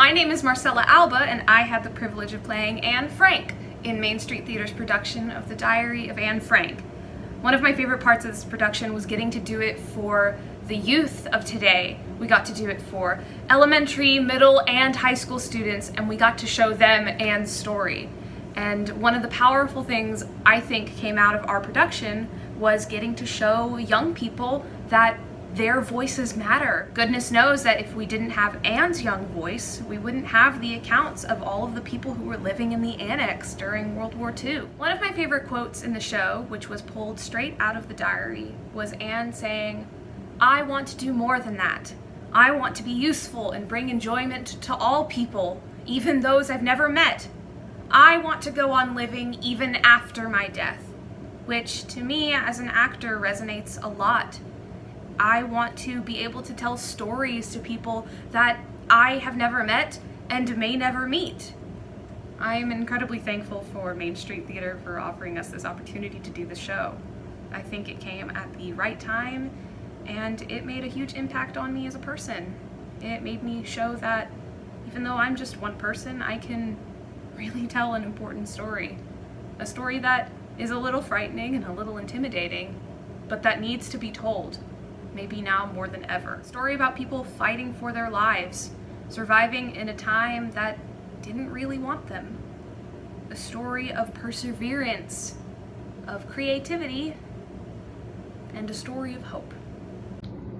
My name is Marcela Alba, and I had the privilege of playing Anne Frank in Main Street Theater's production of The Diary of Anne Frank. One of my favorite parts of this production was getting to do it for the youth of today. We got to do it for elementary, middle, and high school students, and we got to show them Anne's story. And one of the powerful things I think came out of our production was getting to show young people that their voices matter. Goodness knows that if we didn't have Anne's young voice, we wouldn't have the accounts of all of the people who were living in the annex during World War II. One of my favorite quotes in the show, which was pulled straight out of the diary, was Anne saying, "I want to do more than that. I want to be useful and bring enjoyment to all people, even those I've never met. I want to go on living even after my death," which to me as an actor resonates a lot. I want to be able to tell stories to people that I have never met and may never meet. I am incredibly thankful for Main Street Theater for offering us this opportunity to do the show. I think it came at the right time, and it made a huge impact on me as a person. It made me show that even though I'm just one person, I can really tell an important story. A story that is a little frightening and a little intimidating, but that needs to be told. Maybe now more than ever. A story about people fighting for their lives, surviving in a time that didn't really want them. A story of perseverance, of creativity, and a story of hope.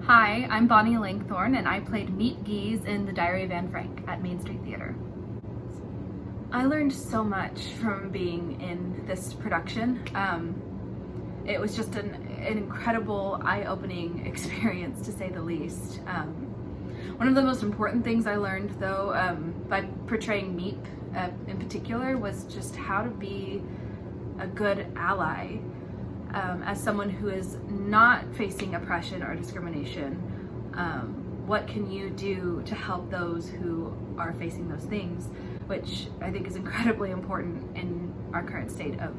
Hi, I'm Bonnie Thorn, and I played Meet Geese in The Diary of Anne Frank at Main Street Theater. I learned so much from being in this production. It was just an incredible, eye-opening experience, to say the least. One of the most important things I learned, though, by portraying Meep in particular, was just how to be a good ally as someone who is not facing oppression or discrimination. What can you do to help those who are facing those things, which I think is incredibly important in our current state of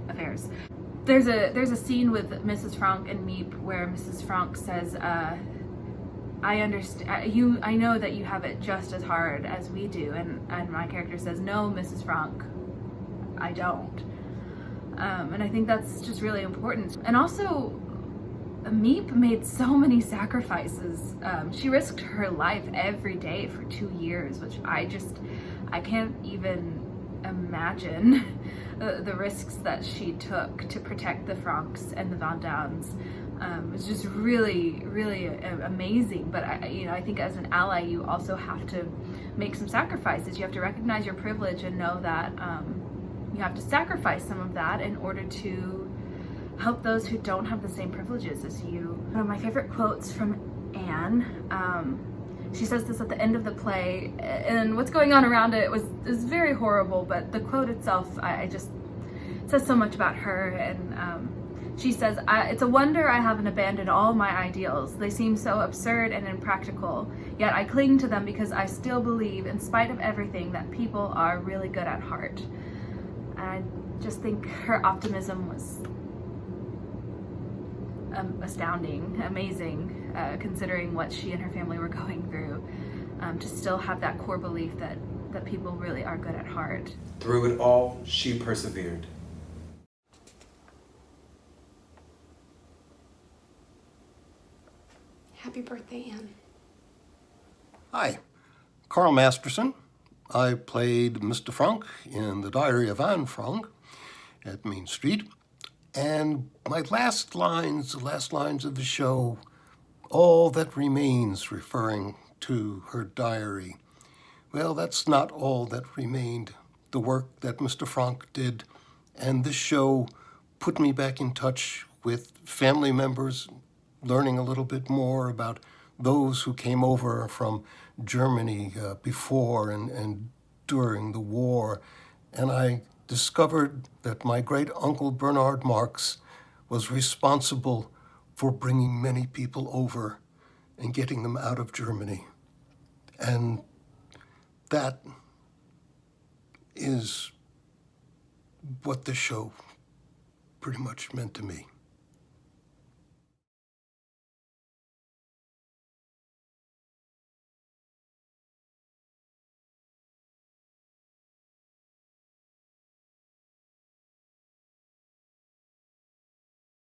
affairs. There's a scene with Mrs. Frank and Meep where Mrs. Frank says, "I understand you. I know that you have it just as hard as we do," and my character says, "No, Mrs. Frank, I don't." And I think that's just really important. And also, Meep made so many sacrifices. She risked her life every day for 2 years, which I can't even imagine the risks that she took to protect the Franks and the Van Dams. It's just really, really amazing. But I think as an ally, you also have to make some sacrifices. You have to recognize your privilege and know that you have to sacrifice some of that in order to help those who don't have the same privileges as you. One of my favorite quotes from Anne, she says this at the end of the play, and what's going on around it is very horrible, but the quote itself, it says so much about her. And she says, "It's a wonder I haven't abandoned all my ideals. They seem so absurd and impractical, yet I cling to them because I still believe, in spite of everything, that people are really good at heart." And I just think her optimism was astounding, amazing, considering what she and her family were going through, to still have that core belief that people really are good at heart. Through it all, she persevered. Happy birthday, Anne. Hi, Karl Masterson. I played Mr. Frank in The Diary of Anne Frank at Main Street. And my last lines of the show, "All that remains," referring to her diary. Well, that's not all that remained. The work that Mr. Frank did and this show put me back in touch with family members, learning a little bit more about those who came over from Germany before and during the war. And I discovered that my great-uncle Bernard Marx was responsible for bringing many people over and getting them out of Germany. And that is what the show pretty much meant to me.